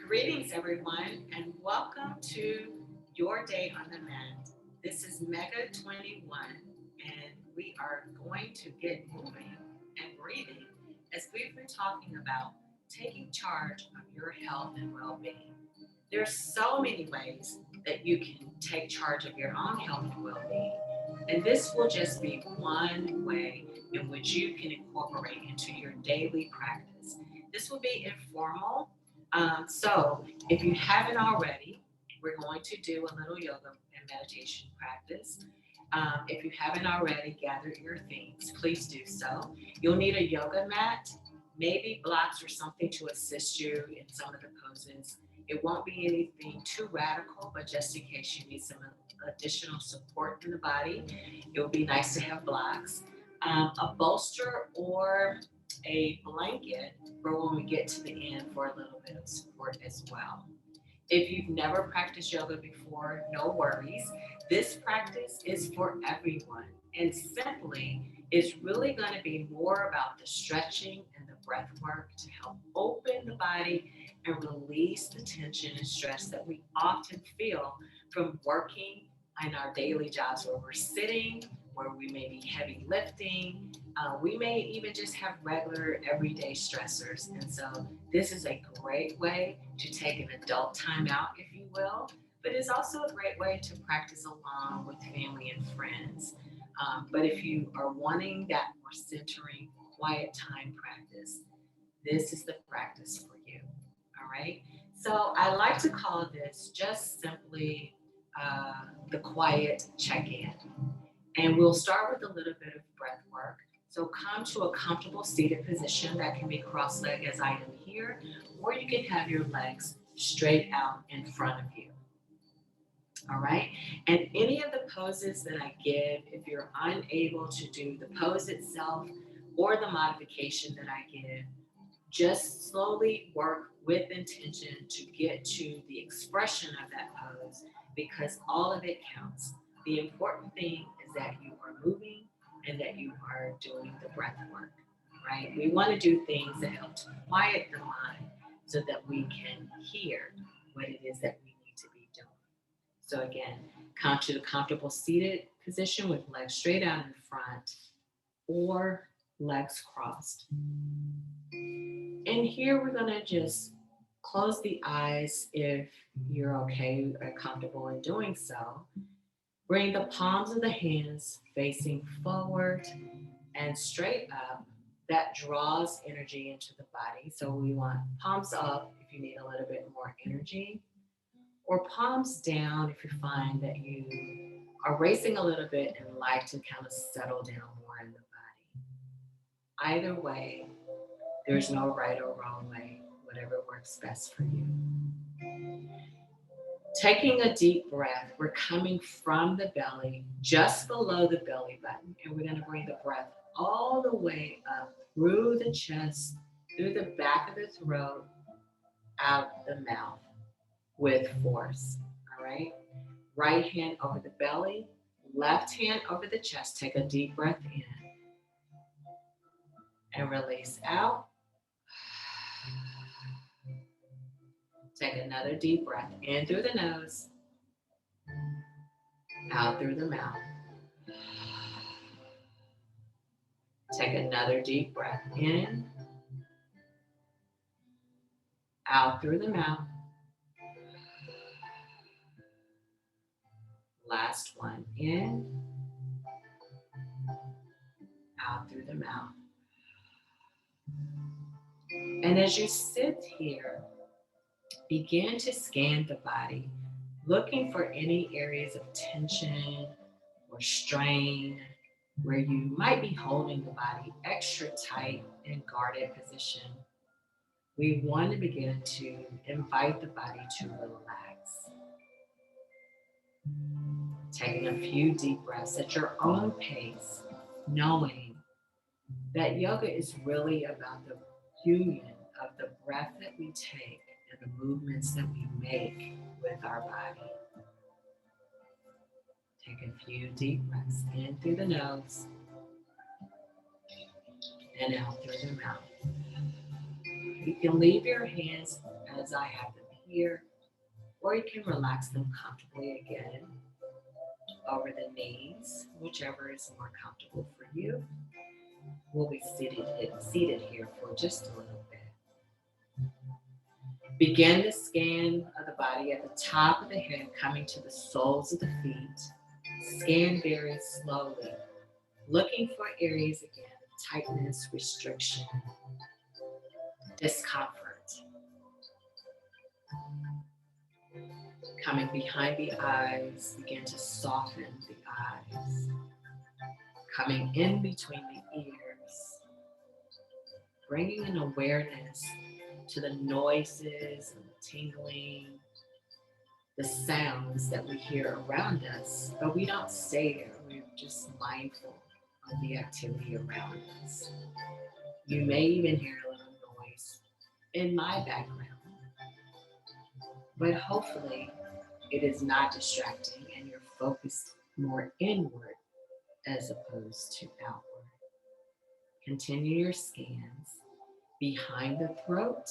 Greetings, everyone, and welcome to Your Day on the Mend. This is Mega 21, and we are going to get moving and breathing as we've been talking about taking charge of your health and well being. There's so many ways that you can take charge of your own health and well being, and this will just be one way in which you can incorporate into your daily practice. This will be informal. So, if you haven't already, we're going to do a little yoga and meditation practice. If you haven't already gathered your things, please do so. You'll need a yoga mat, maybe blocks or something to assist you in some of the poses. It won't be anything too radical, but just in case you need some additional support in the body, it would be nice to have blocks. A bolster or a blanket for when we get to the end for a little bit of support as well. If you've never practiced yoga before, no worries. This practice is for everyone and simply is really going to be more about the stretching and the breath work to help open the body and release the tension and stress that we often feel from working in our daily jobs where we're sitting, where we may be heavy lifting. We may even just have regular everyday stressors. And so this is a great way to take an adult time out, if you will, but it's also a great way to practice along with family and friends. But if you are wanting that more centering, quiet time practice, this is the practice for you. All right. So I like to call this just simply the quiet check in. And we'll start with a little bit of breath work. So come to a comfortable seated position that can be cross legged as I am here, or you can have your legs straight out in front of you. All right. And any of the poses that I give, if you're unable to do the pose itself or the modification that I give, just slowly work with intention to get to the expression of that pose because all of it counts. The important thing is that you are moving and that you are doing the breath work, right? We want to do things that help to quiet the mind so that we can hear what it is that we need to be doing. So again, come to the comfortable seated position with legs straight out in front or legs crossed. And here we're going to just close the eyes if you're okay or comfortable in doing so. Bring the palms of the hands facing forward and straight up. That draws energy into the body. So we want palms up if you need a little bit more energy, or palms down if you find that you are racing a little bit and like to kind of settle down more in the body. Either way, there's no right or wrong way, whatever works best for you. Taking a deep breath, we're coming from the belly, just below the belly button, and we're going to bring the breath all the way up through the chest, through the back of the throat, out the mouth with force. All right. Right hand over the belly, left hand over the chest. Take a deep breath in and release out. Take another deep breath in through the nose, out through the mouth. Take another deep breath in, out through the mouth. Last one in, out through the mouth. And as you sit here, begin to scan the body, looking for any areas of tension or strain where you might be holding the body extra tight in guarded position. We want to begin to invite the body to relax. Taking a few deep breaths at your own pace, knowing that yoga is really about the union of the breath that we take and the movements that we make with our body. Take a few deep breaths in through the nose and out through the mouth. You can leave your hands as I have them here, or you can relax them comfortably again over the knees, whichever is more comfortable for you. We'll be seated here for just a little bit. Begin the scan of the body at the top of the head, coming to the soles of the feet. Scan very slowly, looking for areas again of tightness, restriction, discomfort. Coming behind the eyes, begin to soften the eyes. Coming in between the ears, bringing an awareness to the noises and the tingling, the sounds that we hear around us, but we don't stay there. We're just mindful of the activity around us. You may even hear a little noise in my background, but hopefully it is not distracting and you're focused more inward as opposed to outward. Continue your scans behind the throat,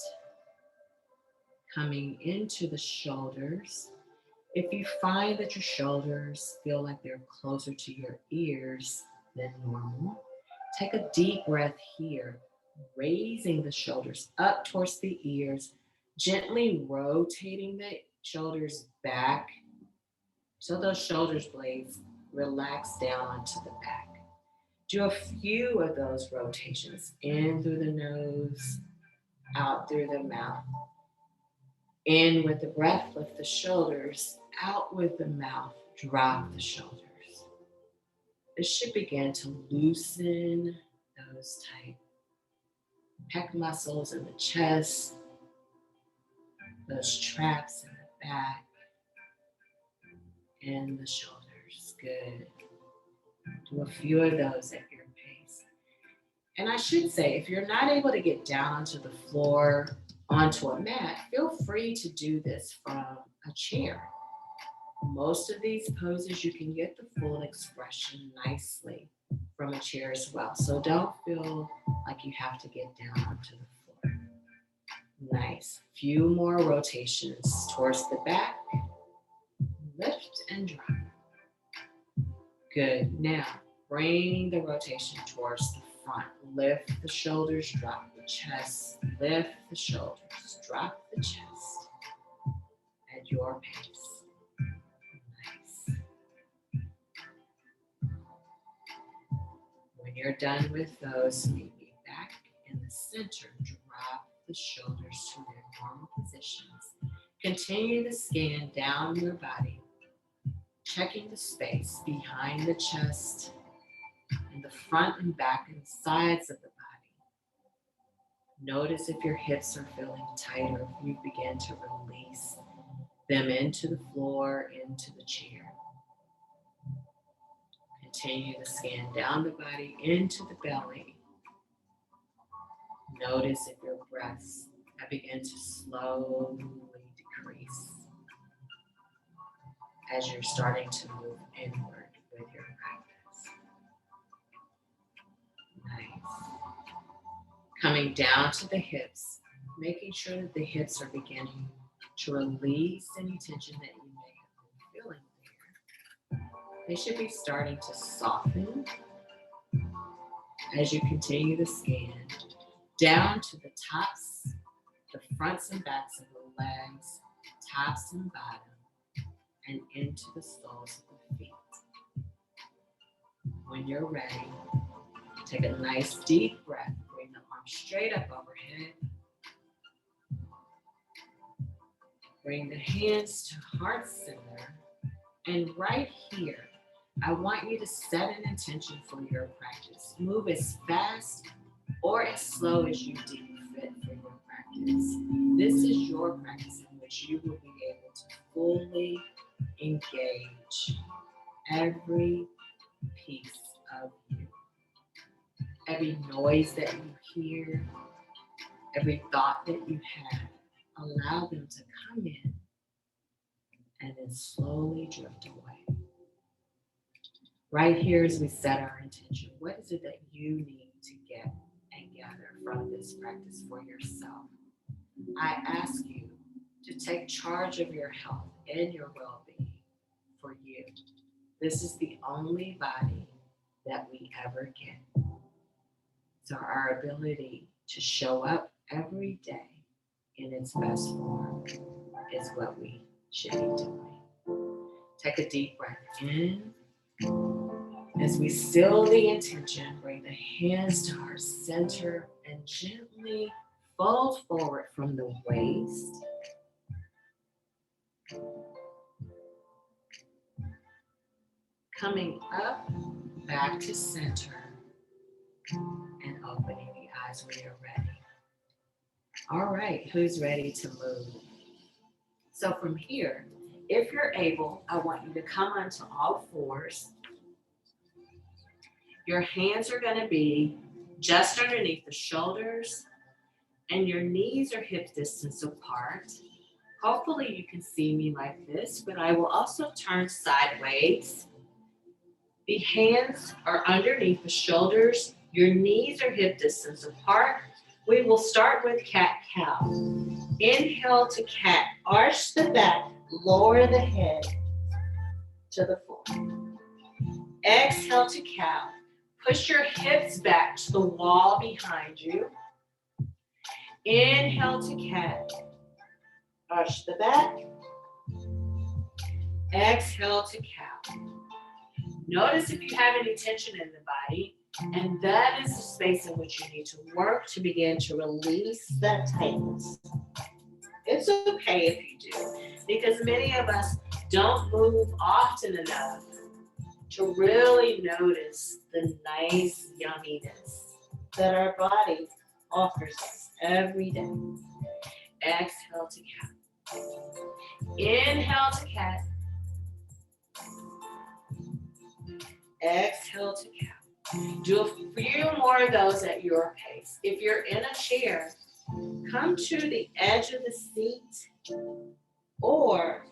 coming into the shoulders. If you find that your shoulders feel like they're closer to your ears than normal, take a deep breath here, raising the shoulders up towards the ears, gently rotating the shoulders back so those shoulders blades relax down onto the back. Do a few of those rotations in through the nose, out through the mouth. In with the breath, lift the shoulders. Out with the mouth, drop the shoulders. This should begin to loosen those tight pec muscles in the chest, those traps in the back, and the shoulders. Good. Do a few of those at your pace. And I should say, if you're not able to get down onto the floor, onto a mat, feel free to do this from a chair. Most of these poses, you can get the full expression nicely from a chair as well. So don't feel like you have to get down onto the floor. Nice. Few more rotations towards the back. Lift and drop. Good. Now, bring the rotation towards the front. Lift the shoulders, drop the chest. Lift the shoulders, drop the chest at your pace. Nice. When you're done with those, maybe back in the center, drop the shoulders to their normal positions. Continue the scan down your body, checking the space behind the chest, in the front and back and sides of the body. Notice if your hips are feeling tight or if you begin to release them into the floor, into the chair. Continue to scan down the body into the belly. Notice if your breaths have begun to slowly decrease as you're starting to move inward with your practice. Nice. Coming down to the hips, making sure that the hips are beginning to release any tension that you may have been feeling there. They should be starting to soften as you continue the scan down to the tops, the fronts and backs of the legs, tops and bottom, and into the soles of the feet. When you're ready, take a nice deep breath. Bring the arms straight up overhead. Bring the hands to heart center. And right here, I want you to set an intention for your practice. Move as fast or as slow as you deem fit for your practice. This is your practice in which you will be able to fully engage every piece of you. Every noise that you hear, every thought that you have, allow them to come in and then slowly drift away. Right here as we set our intention, what is it that you need to get and gather from this practice for yourself? I ask you to Take charge of your health and your well-being for you. This is the only body that we ever get. So our ability to show up every day in its best form is what we should be doing. Take a deep breath in. As we seal the intention, bring the hands to our center and gently fold forward from the waist. Coming up, back to center, and opening the eyes when you're ready. All right, who's ready to move? So from here, if you're able, I want you to come onto all fours. Your hands are going to be just underneath the shoulders, and your knees are hip distance apart. Hopefully you can see me like this, but I will also turn sideways. The hands are underneath the shoulders. Your knees are hip distance apart. We will start with cat-cow. Inhale to cat. Arch the back. Lower the head to the floor. Exhale to cow. Push your hips back to the wall behind you. Inhale to cat. Arch the back. Exhale to cow. Notice if you have any tension in the body, and that is the space in which you need to work to begin to release that tightness. It's okay if you do, because many of us don't move often enough to really notice the nice yumminess that our body offers us every day. Exhale to cat. Inhale to cat. Exhale to cow. Do a few more of those at your pace. If you're in a chair, come to the edge of the seat or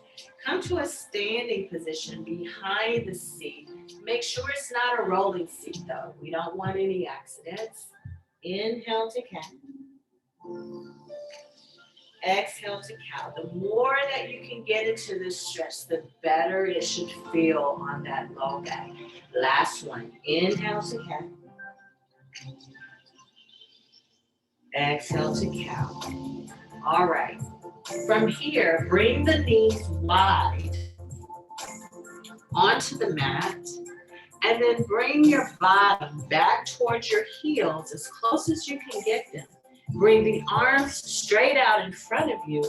come to a standing position behind the seat. Make sure it's not a rolling seat though. We don't want any accidents. Inhale to cat. Exhale to cow. The more that you can get into this stretch, the better it should feel on that low back. Last one. Inhale to cat. Exhale to cow. All right. From here, bring the knees wide onto the mat, and then bring your bottom back towards your heels as close as you can get them. Bring the arms straight out in front of you.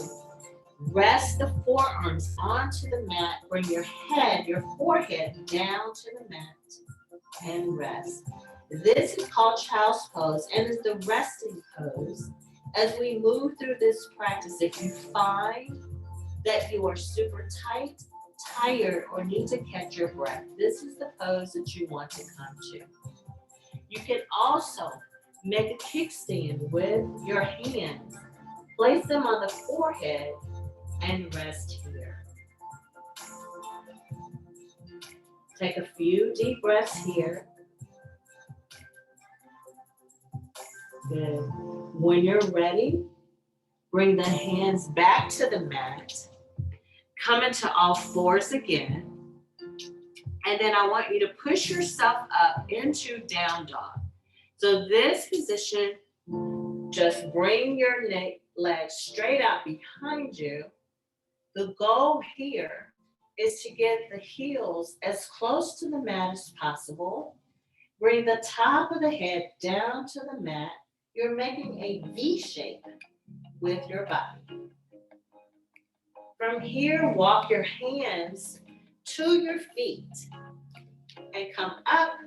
Rest the forearms onto the mat. Bring your head, your forehead down to the mat and rest. This is called child's pose and is the resting pose. As we move through this practice, if you find that you are super tight, tired, or need to catch your breath, this is the pose that you want to come to. You can also make a kickstand with your hands. Place them on the forehead and rest here. Take a few deep breaths here. Good. When you're ready, bring the hands back to the mat. Come into all fours again. And then I want you to push yourself up into down dog. So this position, just bring your legs straight out behind you. The goal here is to get the heels as close to the mat as possible. Bring the top of the head down to the mat. You're making a V shape with your body. From here, walk your hands to your feet and come up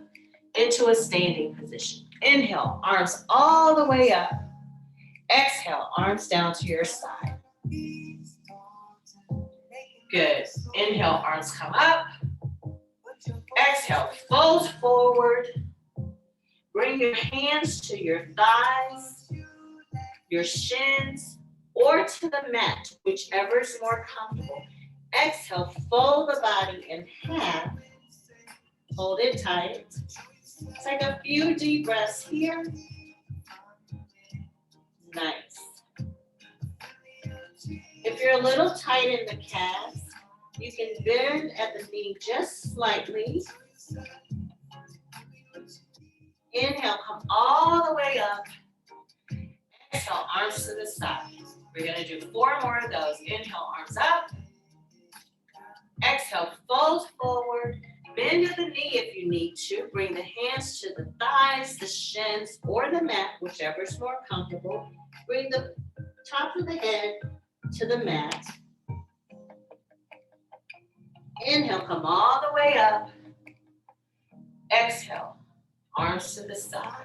into a standing position. Inhale, arms all the way up. Exhale, arms down to your side. Good. Inhale, arms come up. Exhale, fold forward. Bring your hands to your thighs, your shins, or to the mat, whichever is more comfortable. Exhale, fold the body in half. Hold it tight. Take a few deep breaths here. Nice. If If you're a little tight in the calves, you can bend at the knee just slightly. Inhale, come all the way up. Exhale, arms to the side. We're gonna do 4 more of those. Inhale, arms up. Exhale, fold forward. Bend at the knee if you need to. Bring the hands to the thighs, the shins, or the mat, whichever is more comfortable. Bring the top of the head to the mat. Inhale, come all the way up. Exhale, arms to the side.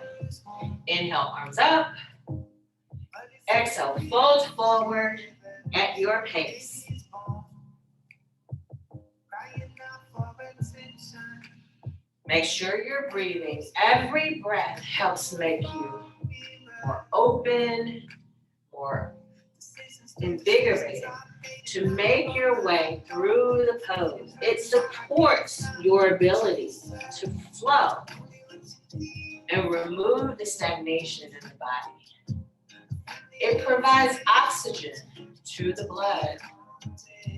Inhale, arms up. Exhale, fold forward at your pace. Make sure you're breathing. Every breath helps make you more open, more invigorated to make your way through the pose. It supports your ability to flow and remove the stagnation in the body. It provides oxygen to the blood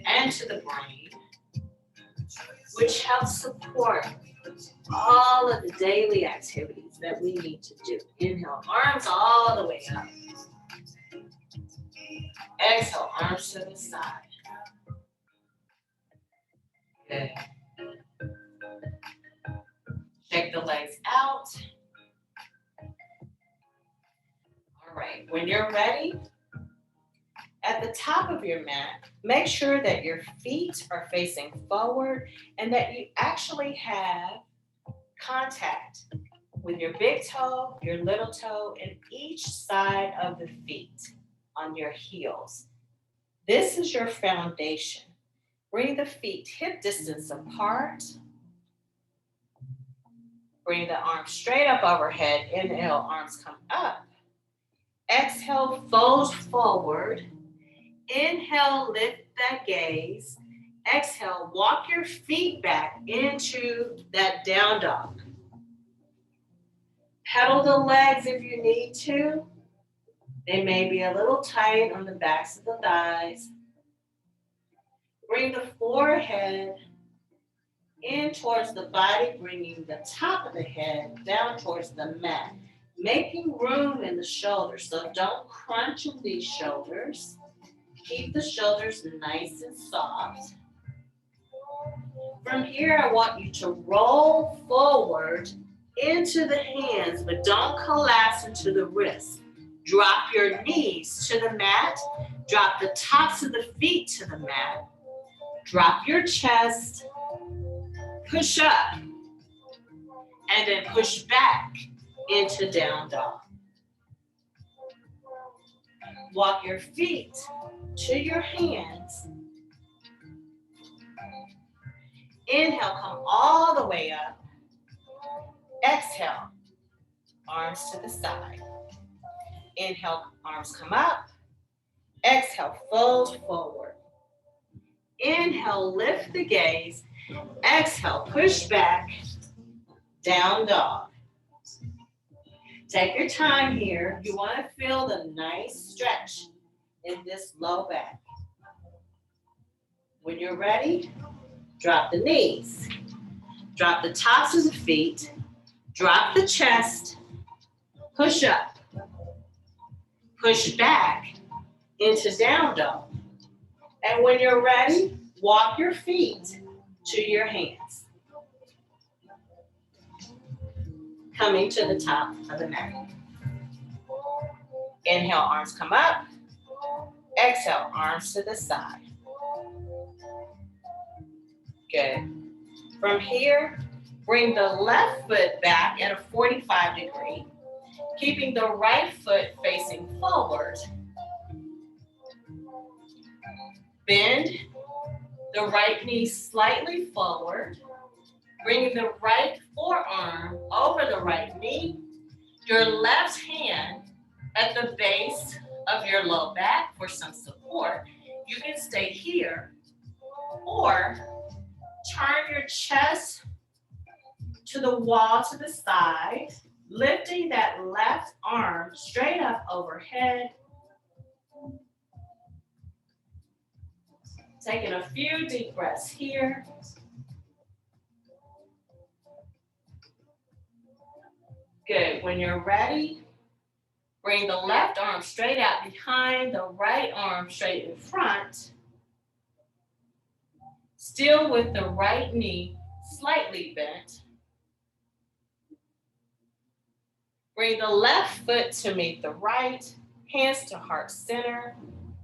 and to the brain, which helps support all of the daily activities that we need to do. Inhale, arms all the way up. Exhale, arms to the side. Good. Shake the legs out. All right, when you're ready, at the top of your mat, make sure that your feet are facing forward and that you actually have contact with your big toe, your little toe, and each side of the feet on your heels. This is your foundation. Bring the feet hip distance apart. Bring the arms straight up overhead. Inhale, arms come up. Exhale, fold forward. Inhale, lift that gaze. Exhale, walk your feet back into that down dog. Pedal the legs if you need to. They may be a little tight on the backs of the thighs. Bring the forehead in towards the body, bringing the top of the head down towards the mat, making room in the shoulders. So don't crunch in these shoulders. Keep the shoulders nice and soft. From here, I want you to roll forward into the hands, but don't collapse into the wrists. Drop your knees to the mat. Drop the tops of the feet to the mat. Drop your chest. Push up. And then push back into down dog. Walk your feet to your hands. Inhale, come all the way up. Exhale, arms to the side. Inhale, arms come up. Exhale, fold forward. Inhale, lift the gaze. Exhale, push back, down dog. Take your time here. You want to feel the nice stretch in this low back. When you're ready, drop the knees. Drop the tops of the feet. Drop the chest. Push up. Push back into down dog. And when you're ready, walk your feet to your hands. Coming to the top of the mat. Inhale, arms come up. Exhale, arms to the side. Good. From here, bring the left foot back at a 45 degree, keeping the right foot facing forward. Bend the right knee slightly forward, bringing the right forearm over the right knee, your left hand at the base of your low back for some support. You can stay here or turn your chest to the wall to the side, lifting that left arm straight up overhead. Taking a few deep breaths here. Good. When you're ready, bring the left arm straight out behind, the right arm straight in front. Still with the right knee slightly bent. Bring the left foot to meet the right, hands to heart center,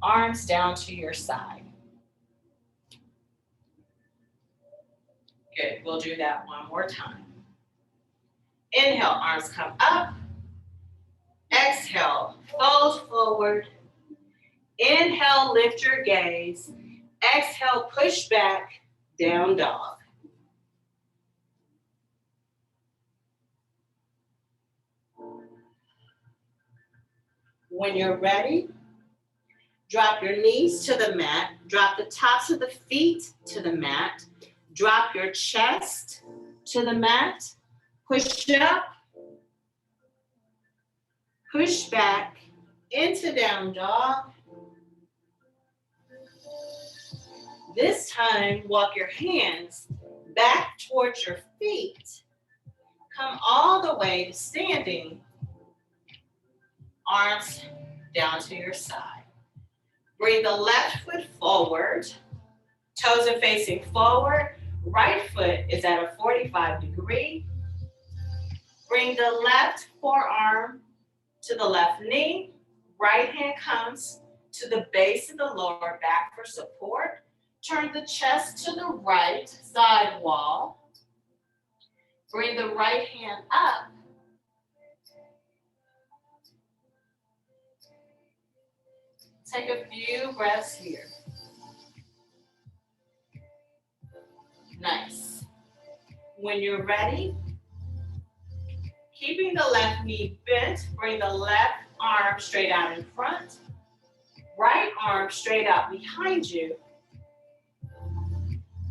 arms down to your side. Good, we'll do that one more time. Inhale, arms come up. Exhale, fold forward. Inhale, lift your gaze. Exhale, push back, down dog. When you're ready, drop your knees to the mat, drop the tops of the feet to the mat, drop your chest to the mat, push up, push back into down dog. This time, walk your hands back towards your feet. Come all the way to standing, arms down to your side. Bring the left foot forward, toes are facing forward, right foot is at a 45-degree. Bring the left forearm to the left knee, right hand comes to the base of the lower back for support. Turn the chest to the right side wall. Bring the right hand up. Take a few breaths here. Nice. When you're ready, keeping the left knee bent, bring the left arm straight out in front, right arm straight out behind you.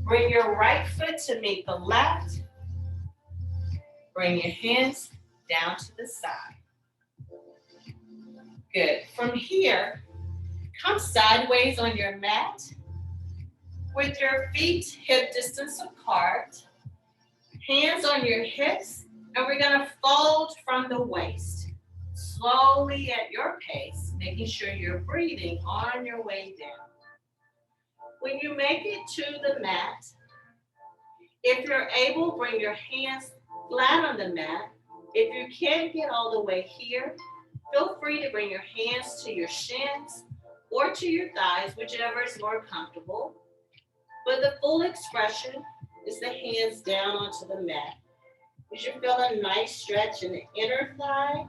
Bring your right foot to meet the left. Bring your hands down to the side. Good. From here, come sideways on your mat with your feet hip distance apart, hands on your hips, and we're going to fold from the waist. Slowly at your pace, making sure you're breathing on your way down. When you make it to the mat, if you're able, bring your hands flat on the mat. If you can't get all the way here, feel free to bring your hands to your shins or to your thighs, whichever is more comfortable. But the full expression is the hands down onto the mat. You should feel a nice stretch in the inner thigh,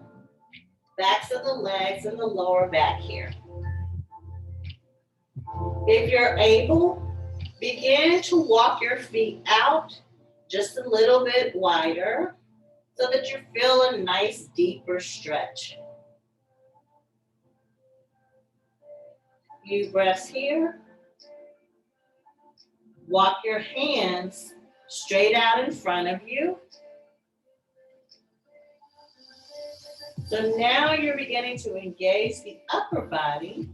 backs of the legs, and the lower back here. If you're able, begin to walk your feet out just a little bit wider so that you feel a nice deeper stretch. Few breaths here. Walk your hands straight out in front of you. So now you're beginning to engage the upper body.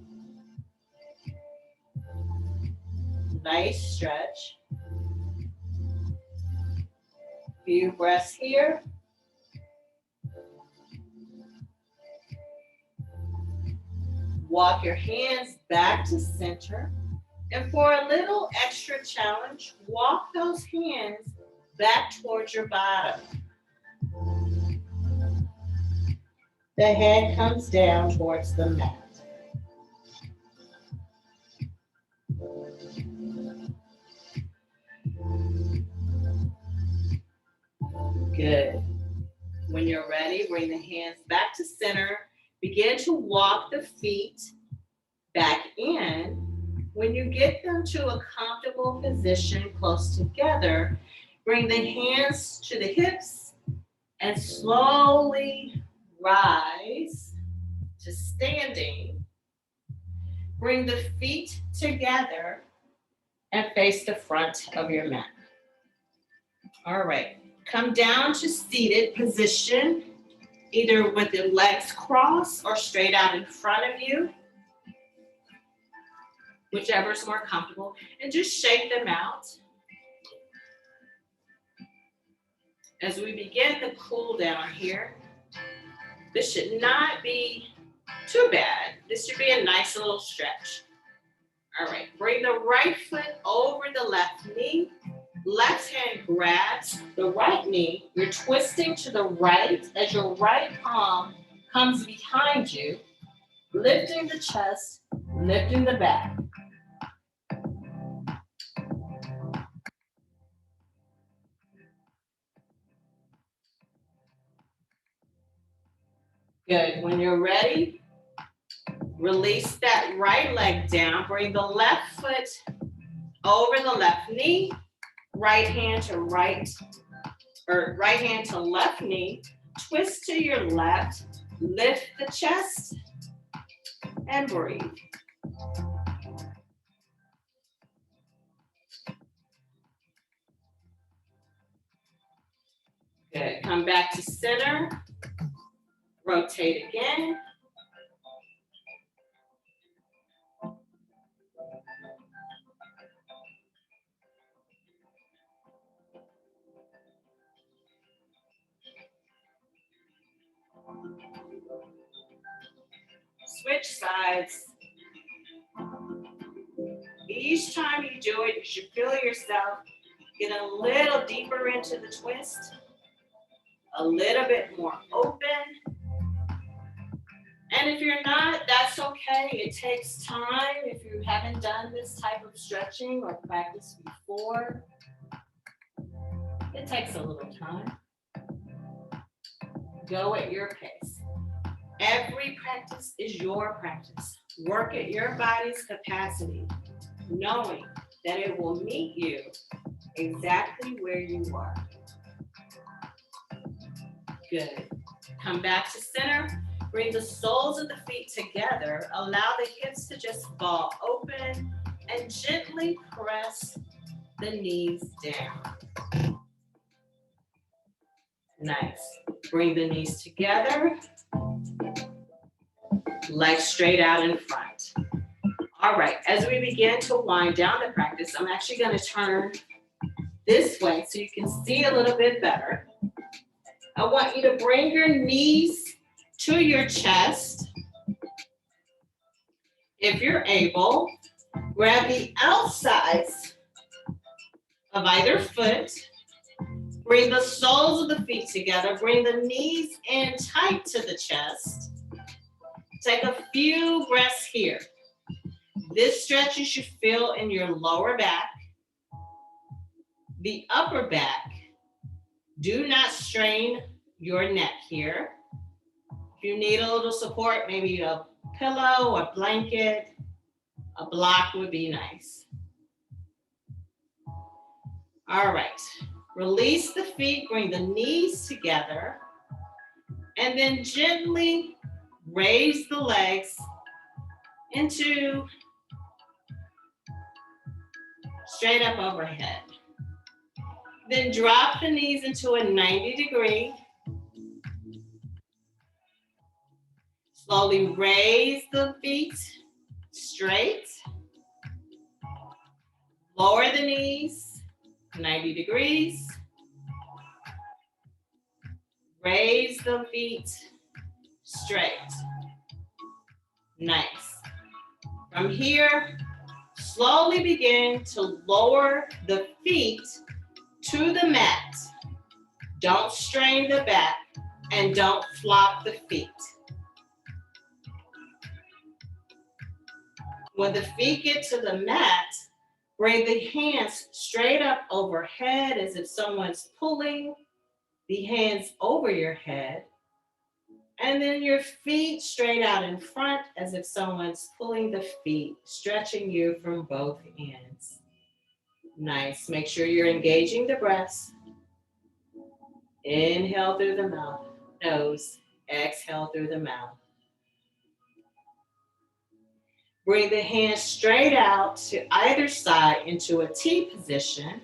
Nice stretch. Few breaths here. Walk your hands back to center. And for a little extra challenge, walk those hands back towards your bottom. The head comes down towards the mat. Good. When you're ready, bring the hands back to center. Begin to walk the feet back in. When you get them to a comfortable position close together, bring the hands to the hips and slowly rise to standing. Bring the feet together and face the front of your mat. All right, come down to seated position, either with the legs crossed or straight out in front of you. whichever is more comfortable, and just shake them out. As we begin the cool down here, this should not be too bad. This should be a nice little stretch. All right, bring the right foot over the left knee. Left hand grabs the right knee. You're twisting to the right as your right palm comes behind you, lifting the chest, lifting the back. Good. When you're ready, release that right leg down. Bring the left foot over the left knee. Right hand to right, or right hand to left knee. Twist to your left. Lift the chest and breathe. Good. Come back to center. Rotate again. Switch sides. Each time you do it, you should feel yourself get a little deeper into the twist, a little bit more open. And if you're not, that's okay. It takes time. If you haven't done this type of stretching or practice before, it takes a little time. Go at your pace. Every practice is your practice. Work at your body's capacity, knowing that it will meet you exactly where you are. Good. Come back to center. Bring the soles of the feet together. Allow the hips to just fall open and gently press the knees down. Nice. Bring the knees together. Legs straight out in front. All right, as we begin to wind down the practice, I'm actually going to turn this way so you can see a little bit better. I want you to bring your knees to your chest. If you're able, grab the outsides of either foot. Bring the soles of the feet together. Bring the knees in tight to the chest. Take a few breaths here. This stretch you should feel in your lower back, the upper back. Do not strain your neck here. If you need a little support, maybe a pillow, a blanket, a block would be nice. All right, release the feet, bring the knees together, and then gently raise the legs into straight up overhead. Then drop the knees into a 90-degree. Slowly raise the feet straight. Lower the knees, 90 degrees. Raise the feet straight. Nice. From here, slowly begin to lower the feet to the mat. Don't strain the back and don't flop the feet. When the feet get to the mat, bring the hands straight up overhead as if someone's pulling the hands over your head. And then your feet straight out in front as if someone's pulling the feet, stretching you from both ends. Nice. Make sure you're engaging the breaths. Inhale through the mouth, nose. Exhale through the mouth. Bring the hands straight out to either side into a T position.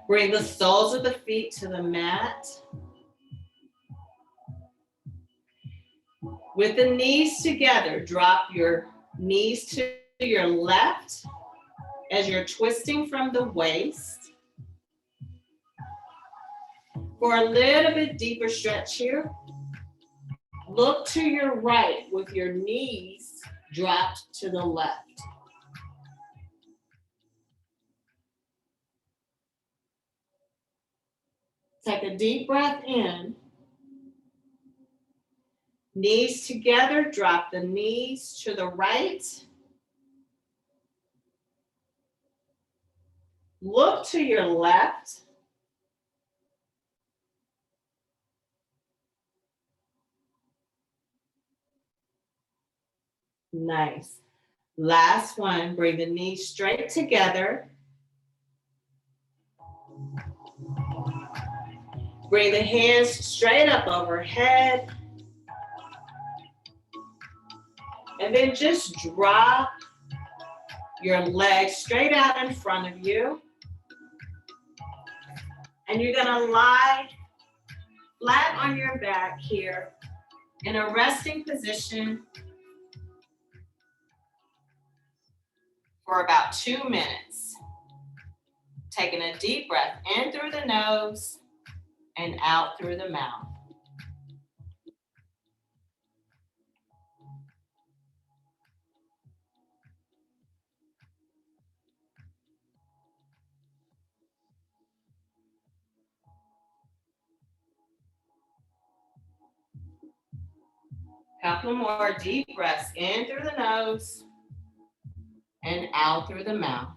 Bring the soles of the feet to the mat. With the knees together, drop your knees to your left as you're twisting from the waist. For a little bit deeper stretch here, look to your right with your knees dropped to the left. Take a deep breath in. Knees together, drop the knees to the right. Look to your left. Nice. Last one, bring the knees straight together. Bring the hands straight up overhead. And then just drop your legs straight out in front of you. And you're gonna lie flat on your back here in a resting position for about 2 minutes. Taking a deep breath in through the nose and out through the mouth. Couple more deep breaths in through the nose and out through the mouth.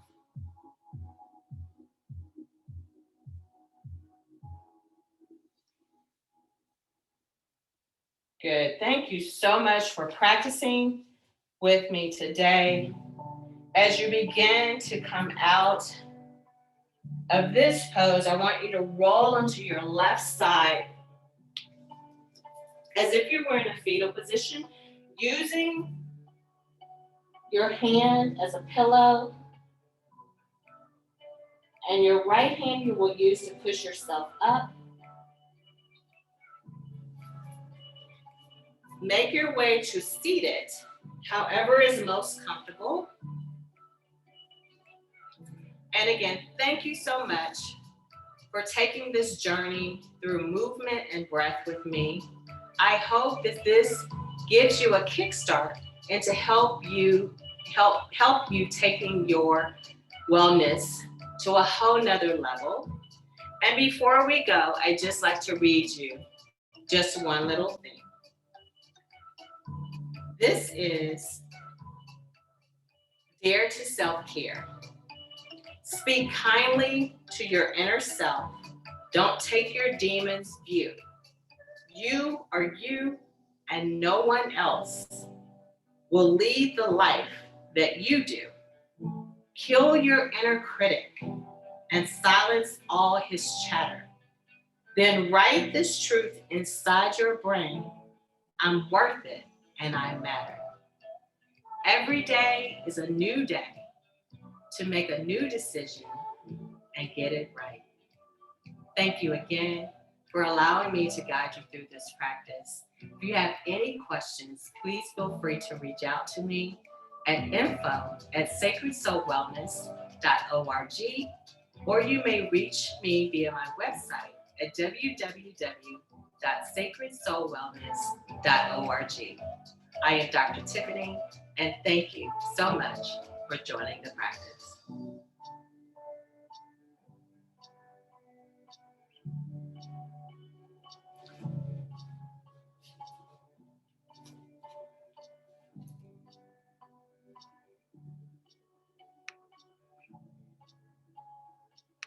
Good. Thank you so much for practicing with me today. As you begin to come out of this pose, I want you to roll onto your left side as if you were in a fetal position, using your hand as a pillow, and your right hand you will use to push yourself up. Make your way to seated, however is most comfortable. And again, thank you so much for taking this journey through movement and breath with me. I hope that this gives you a kickstart and to help you taking your wellness to a whole nother level. And before we go, I'd just like to read you just one little thing. This is Dare to Self-Care. Speak kindly to your inner self. Don't take your demon's view. You are you, and no one else will lead the life that you do. Kill your inner critic and silence all his chatter. Then write this truth inside your brain. I'm worth it and I matter. Every day is a new day to make a new decision and get it right. Thank you again for allowing me to guide you through this practice. If you have any questions, please feel free to reach out to me at info@sacredsoulwellness.org, or you may reach me via my website at www.sacredsoulwellness.org. I am Dr. Tiffany, and thank you so much for joining the practice.